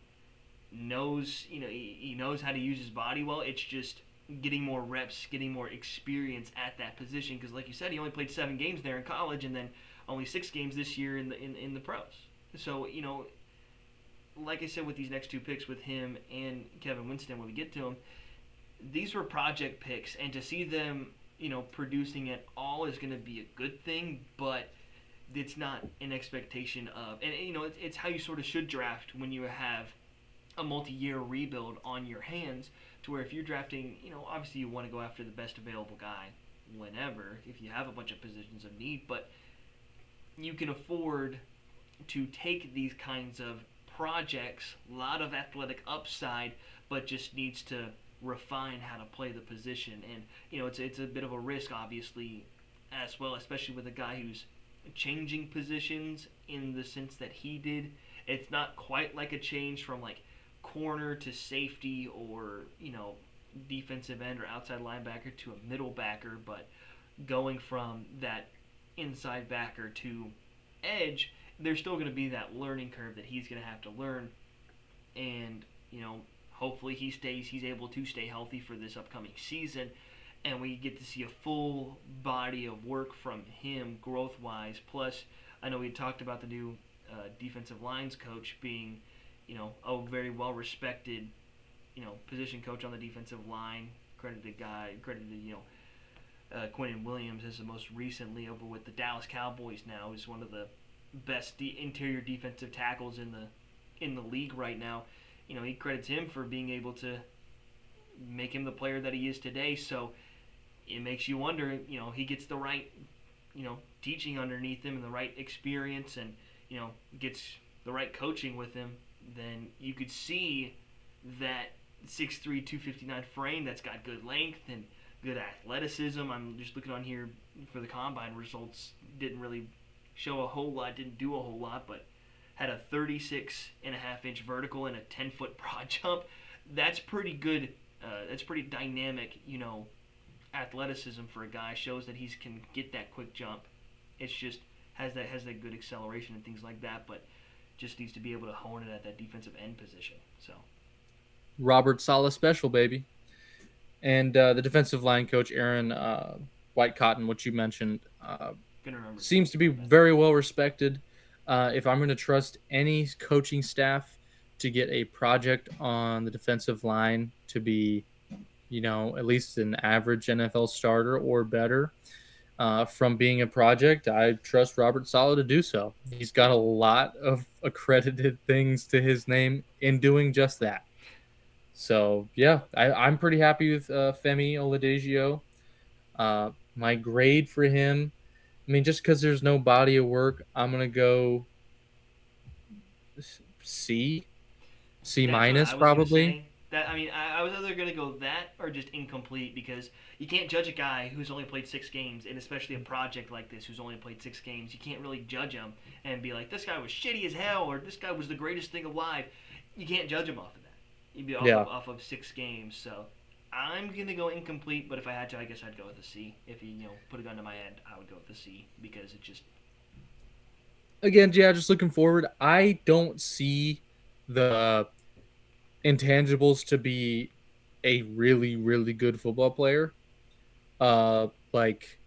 knows, he knows how to use his body well. It's just getting more reps, getting more experience at that position, because like you said, he only played 7 games there in college, and then only 6 games this year in the pros. So, like I said, with these next 2 picks with him and Kevin Winston, when we get to them, these were project picks, and to see them, producing at all is going to be a good thing, but it's not an expectation of, and it's how you sort of should draft when you have a multi-year rebuild on your hands, to where if you're drafting, obviously you want to go after the best available guy whenever, if you have a bunch of positions of need, but you can afford to take these kinds of projects, a lot of athletic upside, but just needs to refine how to play the position. And it's a bit of a risk, obviously, as well, especially with a guy who's changing positions in the sense that he did. It's not quite like a change from like corner to safety or defensive end or outside linebacker to a middle backer, but going from that inside backer to edge, there's still going to be that learning curve that he's going to have to learn. And hopefully he's able to stay healthy for this upcoming season, and we get to see a full body of work from him growth wise. Plus, I know we talked about the new defensive lines coach being a very well respected position coach on the defensive line. Credited Quentin Williams as the most recently over with the Dallas Cowboys. Now is one of the best interior defensive tackles in the league right now. He credits him for being able to make him the player that he is today. So it makes you wonder, he gets the right, teaching underneath him and the right experience, and gets the right coaching with him, then you could see that 6'3", 259 frame that's got good length and good athleticism. I'm just looking on here for the combine results. Didn't really show a whole lot, didn't do a whole lot, but had a 36.5-inch vertical and a 10-foot broad jump. That's pretty good. That's pretty dynamic, athleticism for a guy. Shows that he can get that quick jump. It's just has that good acceleration and things like that, but just needs to be able to hone it at that defensive end position. So Robert Saleh special, baby. And the defensive line coach, Aaron White Cotton, which you mentioned, seems to be very well respected. If I'm going to trust any coaching staff to get a project on the defensive line to be, at least an average NFL starter or better from being a project, I trust Robert Saleh to do so. He's got a lot of accredited things to his name in doing just that. So, yeah, I'm pretty happy with Femi Oladejo. My grade for him, I mean, just because there's no body of work, I'm going to go C minus probably. That I was either gonna go that or just incomplete, because you can't judge a guy who's only played 6 games, and especially a project like this who's only played 6 games. You can't really judge him and be like, this guy was shitty as hell, or this guy was the greatest thing alive. You can't judge him off of that. You'd be off of 6 games. So I'm gonna go incomplete, but if I had to, I guess I'd go with a C. If you put a gun to my head, I would go with a C, because it just. Again, yeah, just looking forward. I don't see the intangibles to be a really, really good football player. Like,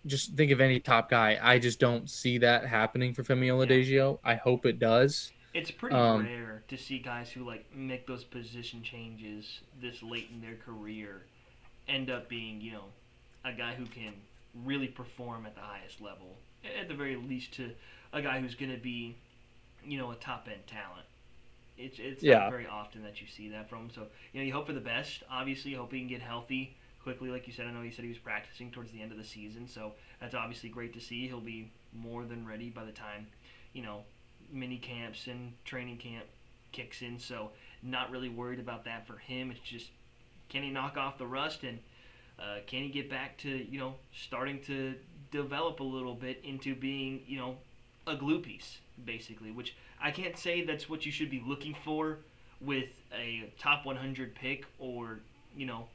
just think of any top guy. I just don't see that happening for Femi Oladejo. I hope it does. It's pretty rare to see guys who make those position changes this late in their career end up being, a guy who can really perform at the highest level. At the very least, to a guy who's going to be, a top end talent. It's not very often that you see that from him. So you hope for the best. Obviously, hope he can get healthy quickly. Like you said, I know he said he was practicing towards the end of the season, so that's obviously great to see. He'll be more than ready by the time mini camps and training camp kicks in. So not really worried about that for him. It's just, can he knock off the rust, and can he get back to starting to develop a little bit into being a glue piece, basically, which I can't say that's what you should be looking for with a top 100 pick or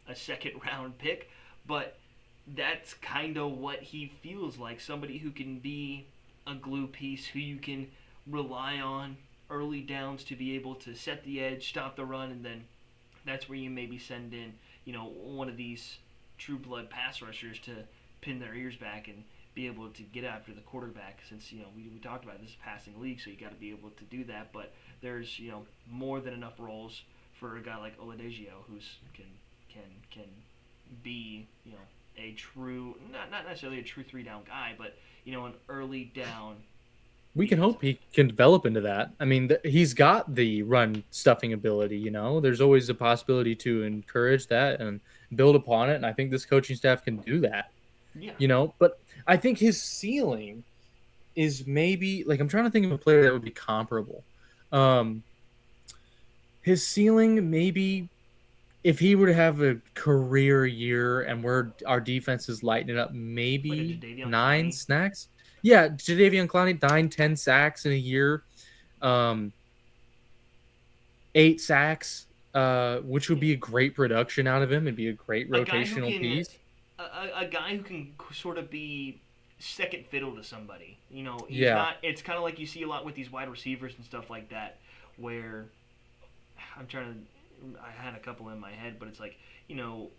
a second round pick, but that's kind of what he feels like. Somebody who can be a glue piece, who you can rely on early downs to be able to set the edge, stop the run, and then that's where you maybe send in one of these true blood pass rushers to pin their ears back and be able to get after the quarterback, since we talked about this is a passing league, so you got to be able to do that. But there's more than enough roles for a guy like Oladejo, who's can be a true, not necessarily a true 3-down guy, but an early down. We can hope he can develop into that. I mean, he's got the run stuffing ability. There's always a possibility to encourage that and build upon it, and I think this coaching staff can do that. Yeah. But I think his ceiling is maybe like I'm trying to think of a player that would be comparable. Um, his ceiling maybe if he were to have a career year and our defense is lighting it up, Like a maybe Jadeveon nine Clowney. snacks. Yeah, Jadeveon Clowney, 9, 10 sacks in a year, um, 8 sacks, which would Yeah. be a great production out of him. It'd be a great A guy who rotational can, piece. a guy who can sort of be second fiddle to somebody. You know, he's Yeah, not. It's kind of like you see a lot with these wide receivers and stuff like that, where I'm trying to. I had a couple in my head, but it's like you know,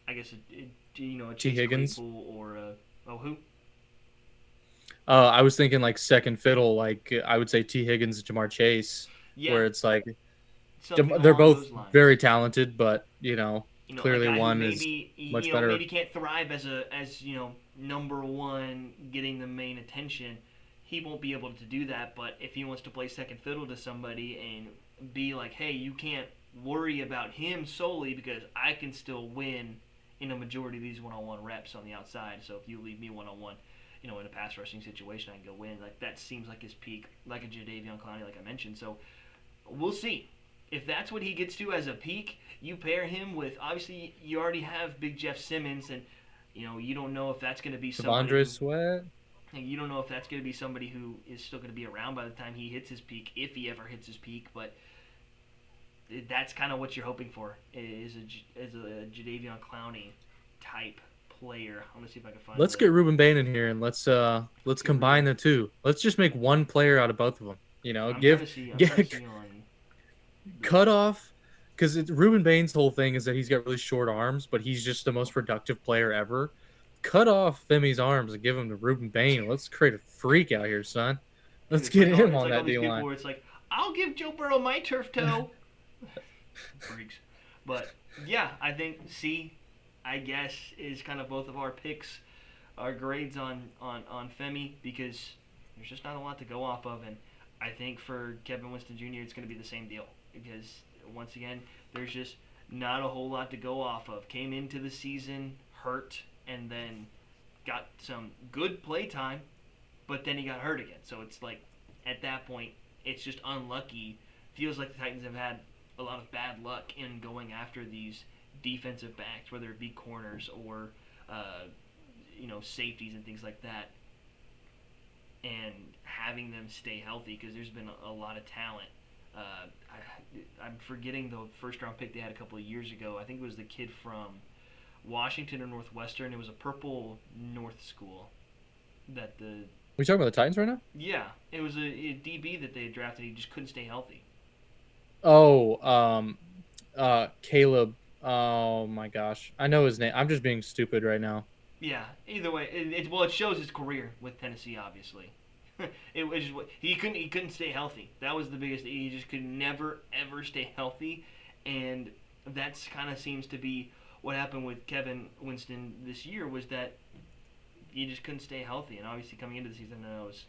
I guess a T. Chase Higgins. Claypool or a who? I was thinking like second fiddle, like I would say T. Higgins, Jamar Chase, Yeah, where it's like something they're along both those lines. very talented, but A clearly guy who one is maybe much better. maybe can't thrive as number one, getting the main attention. He won't be able to do that. But if he wants to play second fiddle to somebody and be like, hey, you can't worry about him solely because I can still win in a majority of these one-on-one reps on the outside. So if you leave me one-on-one, in a pass rushing situation, I can go win. Like that seems like his peak, like a Jadeveon Clowney, like I mentioned. So we'll see. If that's what he gets to as a peak, you pair him with obviously you already have Big Jeff Simmons, and you don't know if that's going to be somebody Devondre who Sweat. you don't know if that's going to be somebody who is still going to be around by the time he hits his peak, if he ever hits his peak. But that's kind of what you're hoping for is a Jadeveon Clowney type player. I'm gonna see if I can find Let's the get Ruben Bain in here and let's get combine Ruben. the two. Let's just make one player out of both of them. I'm trying Give to see. I'm trying to get see on the. cut off because Ruben Bain's whole thing is that he's got really short arms, but he's just the most productive player ever. Cut off Femi's arms and give him to Ruben Bain. Let's create a freak out here, son. Dude, Let's get him it's on like all that these D people line. where it's like, I'll give Joe Burrow my turf toe. Freaks. But yeah, I think C, I guess, is kind of both of our picks, our grades on Femi, because there's just not a lot to go off of, and I think for Kevin Winston Jr. it's going to be the same deal because once again there's just not a whole lot to go off of. Came into the season hurt and then got some good play time, but then he got hurt again. So it's like at that point it's just unlucky. Feels like the Titans have had a lot of bad luck in going after these defensive backs, whether it be corners or safeties and things like that, and having them stay healthy because there's been a lot of talent. I'm forgetting the first round pick they had a couple of years ago. I think it was the kid from Washington or Northwestern. It was a purple North school that the We talking about the Titans right now? yeah, it was a DB that they had drafted. He just couldn't stay healthy. Oh, Caleb. Oh my gosh, I know his name. I'm just being stupid right now. Yeah. Either way, it shows his career with Tennessee. Obviously, it was just, he couldn't stay healthy. That was the biggest. He just could never ever stay healthy, and that's kind of seems to be what happened with Kevin Winston this year was that he just couldn't stay healthy. And obviously, coming into the season, it was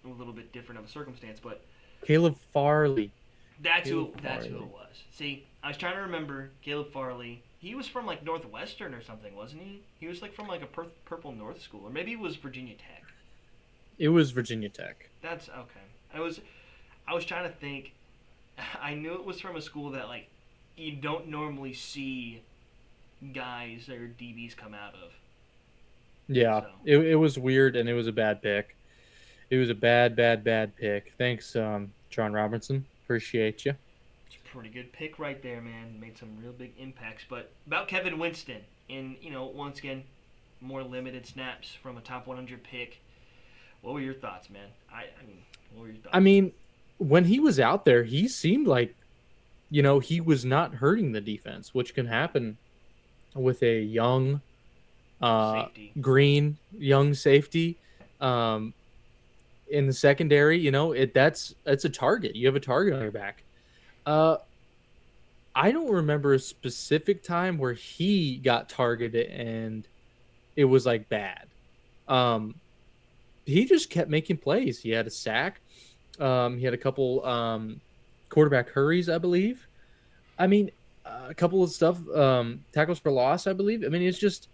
a little bit different of a circumstance, but Caleb Farley. That's who it was. See, I was trying to remember Caleb Farley. He was from like Northwestern or something, wasn't he? He was like from like a purple North school, or maybe it was Virginia Tech. It was Virginia Tech. That's okay. I was trying to think. I knew it was from a school that like you don't normally see guys or DBs come out of. Yeah, So it was weird and it was a bad pick. It was a bad, bad, bad pick. Thanks, John Robinson. Appreciate you. it's a pretty good pick right there, man. Made some real big impacts. But about Kevin Winston, and once again, more limited snaps from a top 100 pick. What were your thoughts, man? I mean, what were your I thoughts? mean, when he was out there, he seemed like, he was not hurting the defense, which can happen with a young, uh, Safety. green, young safety. Um, in the secondary, that's a target. You have a target on your back. Uh, I don't remember a specific time where he got targeted and it was like bad. Um, he just kept making plays. He had a sack. He had a couple quarterback hurries, I believe. I mean, a couple of stuff tackles for loss, I believe. I mean, it's just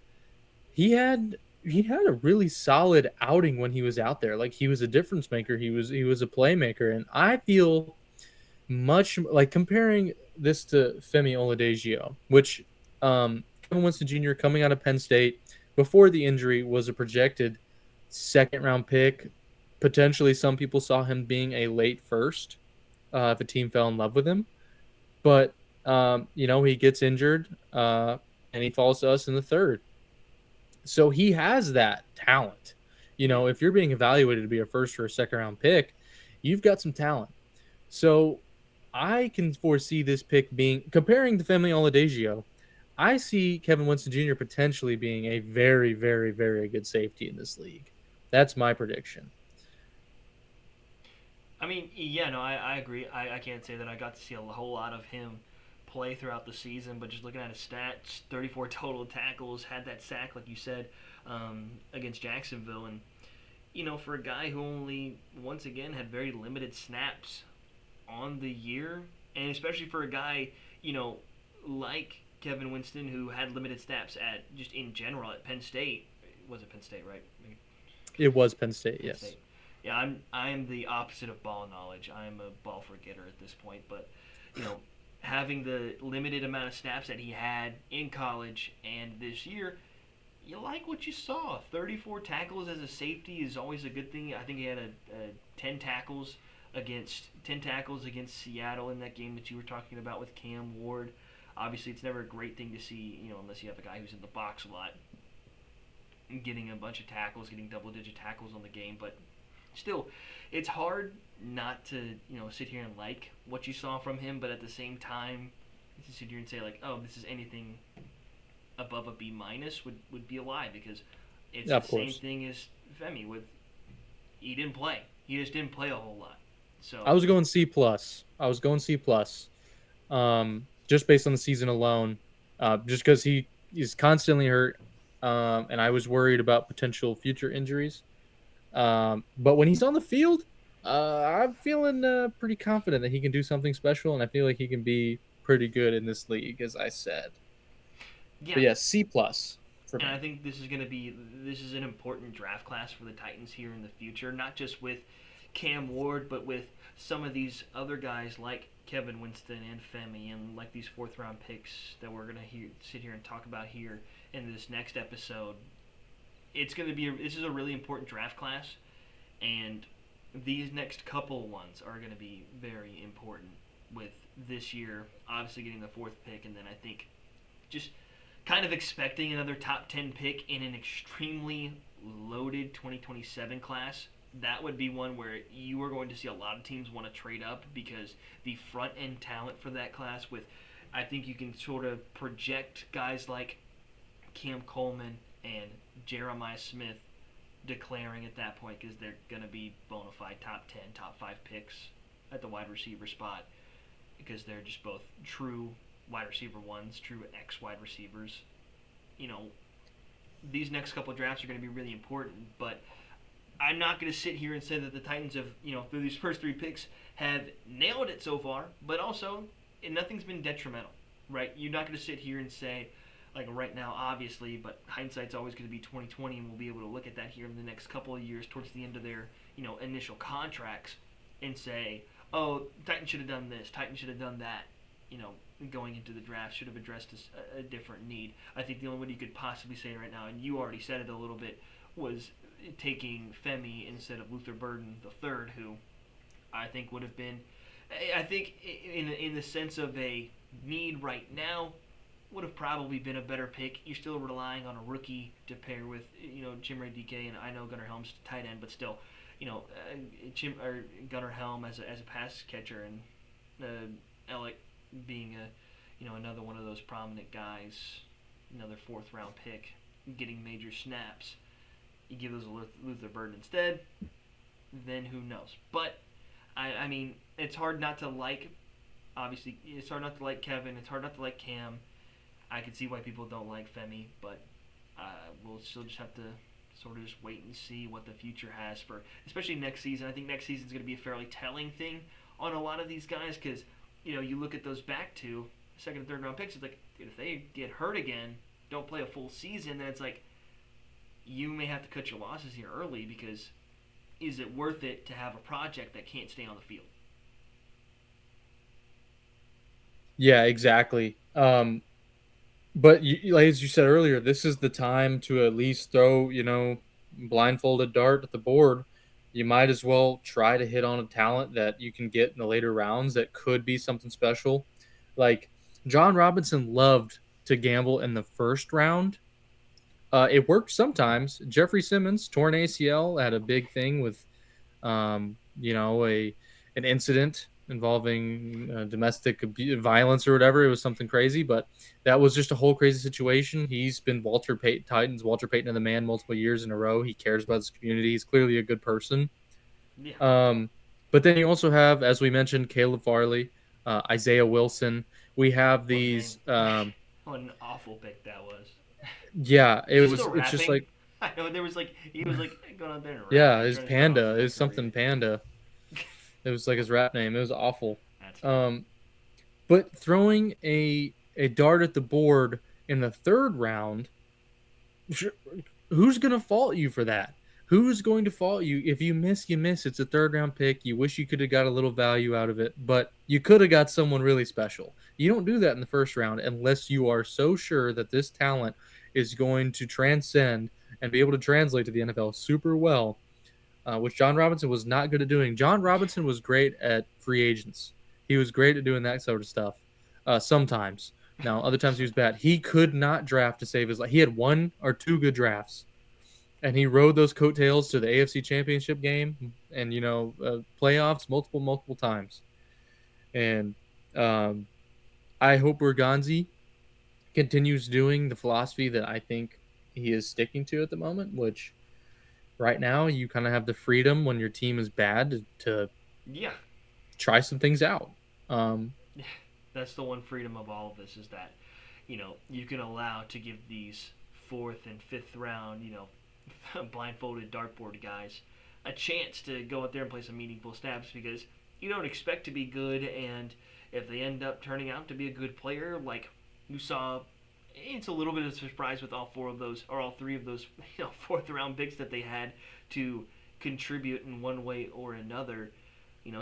he had he had a really solid outing when he was out there. Like he was a difference maker. He was a playmaker, and I feel much like comparing this to Femi Oladejo, which Kevin Winston Jr. coming out of Penn State before the injury was a projected second round pick. Potentially, some people saw him being a late first if a team fell in love with him. But he gets injured and he falls to us in the third. So he has that talent. Yeah. If you're being evaluated to be a first or a second round pick, you've got some talent. So I can foresee this pick being comparing to Femi Oladejo. I see Kevin Winston Jr. potentially being a very, very, very good safety in this league. That's my prediction. I mean, yeah, no, I agree. I can't say that I got to see a whole lot of him play throughout the season, but just looking at his stats, 34 total tackles, had that sack, like you said, against Jacksonville. And, for a guy who only, once again, had very limited snaps on the year, and especially for a guy, like Kevin Winston, who had limited snaps at just in general at Penn State. Was it Penn State, right? It was Penn State, Penn yes. State. Yeah, I'm the opposite of ball knowledge. I'm a ball forgetter at this point, but you know, having the limited amount of snaps that he had in college and this year, you like what you saw. 34 tackles as a safety is always a good thing. I think he had a 10 tackles against Seattle in that game that you were talking about with Cam Ward. Obviously, it's never a great thing to see, unless you have a guy who's in the box a lot, getting a bunch of tackles, getting double-digit tackles on the game. But still, it's hard not to sit here and like what you saw from him, but at the same time, to sit here and say like, oh, this is anything above a B minus would be a lie, because it's Yeah, the of same course. thing as Femi with he didn't play. He just didn't play a whole lot. I So was going C plus. I was going C plus. Just based on the season alone, just because he is constantly hurt, and I was worried about potential future injuries. But when he's on the field, I'm feeling pretty confident that he can do something special, and I feel like he can be pretty good in this league, as I said. yeah, But yeah, C plus for and I me. think this is an important draft class for the Titans here in the future, not just with Cam Ward, but with some of these other guys like Kevin Winston and Femi, and like these fourth round picks that we're gonna sit here and talk about here in this next episode. It's gonna be this is a really important draft class, and these next couple ones are gonna be very important. With this year, obviously getting the fourth pick, and then I think just kind of expecting another top 10 pick in an extremely loaded 2027 class. That would be one where you are going to see a lot of teams want to trade up, because the front end talent for that class, with I think you can sort of project guys like Cam Coleman and Jeremiah Smith declaring at that point, because they're going to be bona fide top 10, top 5 picks at the wide receiver spot, because they're just both true wide receiver ones, true X wide receivers. You know, these next couple of drafts are going to be really important, but I'm not going to sit here and say that the Titans have, through these first three picks, have nailed it so far, but also nothing's been detrimental, right? You're not going to sit here and say, like right now, obviously, but hindsight's always going to be 2020, and we'll be able to look at that here in the next couple of years towards the end of their, initial contracts, and say, oh, Titans should have done this, Titans should have done that, going into the draft, should have addressed a different need. I think the only one you could possibly say right now, and you already said it a little bit, was taking Femi instead of Luther Burden the third, who I think would have been, I think in the sense of a need right now, would have probably been a better pick. You're still relying on a rookie to pair with, Jim Ray DK, and I know Gunnar Helm's tight end, but still, Gunnar Helm as a pass catcher, and Alec being another one of those prominent guys, another fourth round pick, getting major snaps. You give those a Luther Burden instead, then who knows? But I mean, it's hard not to like. Obviously, it's hard not to like Kevin. It's hard not to like Cam. I can see why people don't like Femi, but we'll still just have to sort of just wait and see what the future has for, especially next season. I think next season is going to be a fairly telling thing on a lot of these guys, because you look at those back two second and third round picks. It's like, dude, if they get hurt again, don't play a full season, then it's like, you may have to cut your losses here early because is it worth it to have a project that can't stay on the field? Yeah, exactly. But like as you said earlier, this is the time to at least throw, blindfolded dart at the board. You might as well try to hit on a talent that you can get in the later rounds that could be something special. Like John Robinson loved to gamble in the first round. It worked sometimes. Jeffrey Simmons, torn ACL, had a big thing with a an incident involving domestic violence or whatever. It was something crazy, but that was just a whole crazy situation. He's been Walter Payton and the man multiple years in a row. He cares about his community. He's clearly a good person. Yeah. Um, but then you also have, as we mentioned, Caleb Farley, Isaiah Wilson. We have What a name. these. What an awful pick that was. Yeah, Is it he was. still It's just rapping? like, I know there was like he was like going out there and yeah, rapping, his trying to start off Panda his is career. something Panda. It was like his rap name. It was awful. That's funny. Um, But throwing a dart at the board in the third round, who's going to fault you for that? Who's going to fault you if you miss? You miss. It's a third round pick. You wish you could have got a little value out of it, but you could have got someone really special. You don't do that in the first round unless you are so sure that this talent is going to transcend and be able to translate to the NFL super well, which John Robinson was not good at doing. John Robinson was great at free agents. He was great at doing that sort of stuff. Sometimes. Now, other times he was bad. He could not draft to save his life. He had one or two good drafts, and he rode those coattails to the AFC Championship game and playoffs multiple times. And um, I hope Berganzi continues doing the philosophy that I think he is sticking to at the moment, which right now you kind of have the freedom when your team is bad to Yeah. try some things out. Um, That's the one freedom of all of this is that, you can allow to give these fourth and fifth round, blindfolded dartboard guys a chance to go out there and play some meaningful snaps because you don't expect to be good, and if they end up turning out to be a good player, like you saw, it's a little bit of a surprise with all four of those or all three of those, fourth round picks that they had to contribute in one way or another.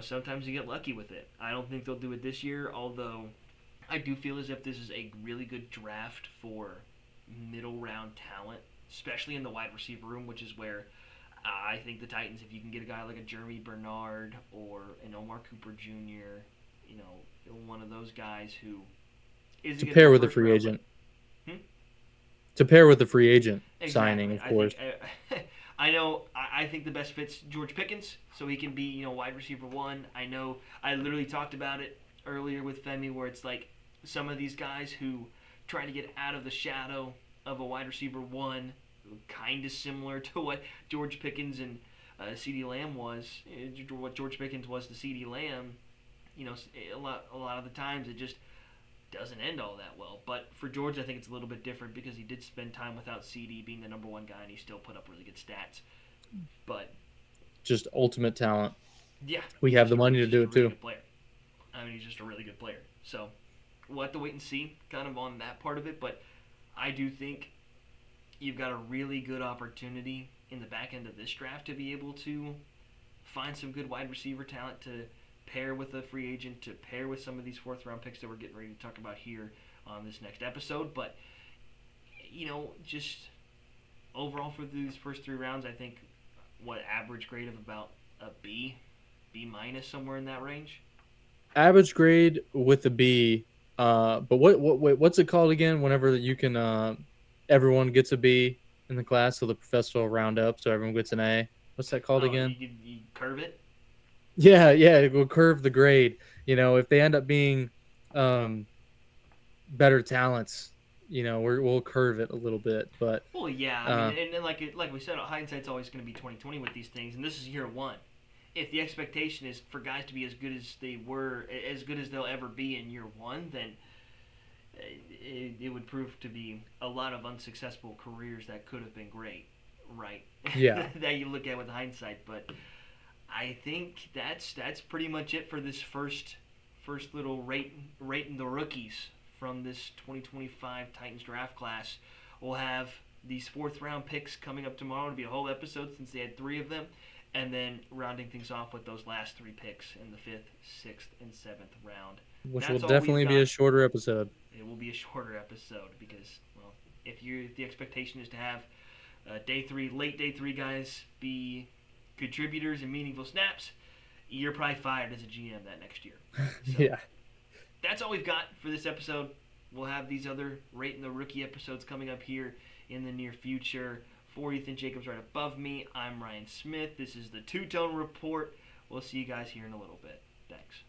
Sometimes you get lucky with it. I don't think they'll do it this year, although I do feel as if this is a really good draft for middle round talent, especially in the wide receiver room, which is where I think the Titans, if you can get a guy like a Jeremy Bernard or an Omar Cooper Jr., one of those guys who isn't to going to pair go with a first free round, agent. but To pair with the free agent signing, exactly. of course. I know. I think the best fit's George Pickens, so he can be wide receiver one. I know. I literally talked about it earlier with Femi, where it's like some of these guys who try to get out of the shadow of a wide receiver one, kind of similar to what George Pickens and CeeDee Lamb was. What George Pickens was to CeeDee Lamb. A lot of the times it just doesn't end all that well. But for George, I think it's a little bit different because he did spend time without CD being the number one guy, and he still put up really good stats. But Just ultimate talent. yeah, We have the money to do it really too. good player. I mean, he's just a really good player. So we'll have to wait and see, kind of on that part of it. But I do think you've got a really good opportunity in the back end of this draft to be able to find some good wide receiver talent to pair with a free agent, to pair with some of these fourth round picks that we're getting ready to talk about here on this next episode. But just overall for these first three rounds, I think average grade of about a B minus, somewhere in that range. Average grade with a B. But what's it called again? Whenever you can, everyone gets a B in the class, so the professor will round up, so everyone gets an A. What's that called Oh, again? you curve it. Yeah, it will curve the grade. If they end up being um, better talents, we'll curve it a little bit. But Well, yeah, I mean, uh, and like we said, hindsight's always going to be 2020 with these things, and this is year one. If the expectation is for guys to be as good as they were, as good as they'll ever be in year one, then it would prove to be a lot of unsuccessful careers that could have been great, right? yeah, That you look at with hindsight, but I think that's pretty much it for this first little rating the rookies from this 2025 Titans draft class. We'll have these 4th round picks coming up tomorrow. It'll be a whole episode since they had 3 of them. And then rounding things off with those last 3 picks in the 5th, 6th, and 7th round. Which That's will all definitely we've be a got. shorter episode. It will be a shorter episode because, well, if the expectation is to have late day 3 guys be contributors and meaningful snaps, you're probably fired as a GM that next year. So, Yeah. That's all we've got for this episode. We'll have these other Rating the Rookie episodes coming up here in the near future. For Ethan Jacobs right above me, I'm Ryan Smith. This is the Two Tone Report. We'll see you guys here in a little bit. Thanks.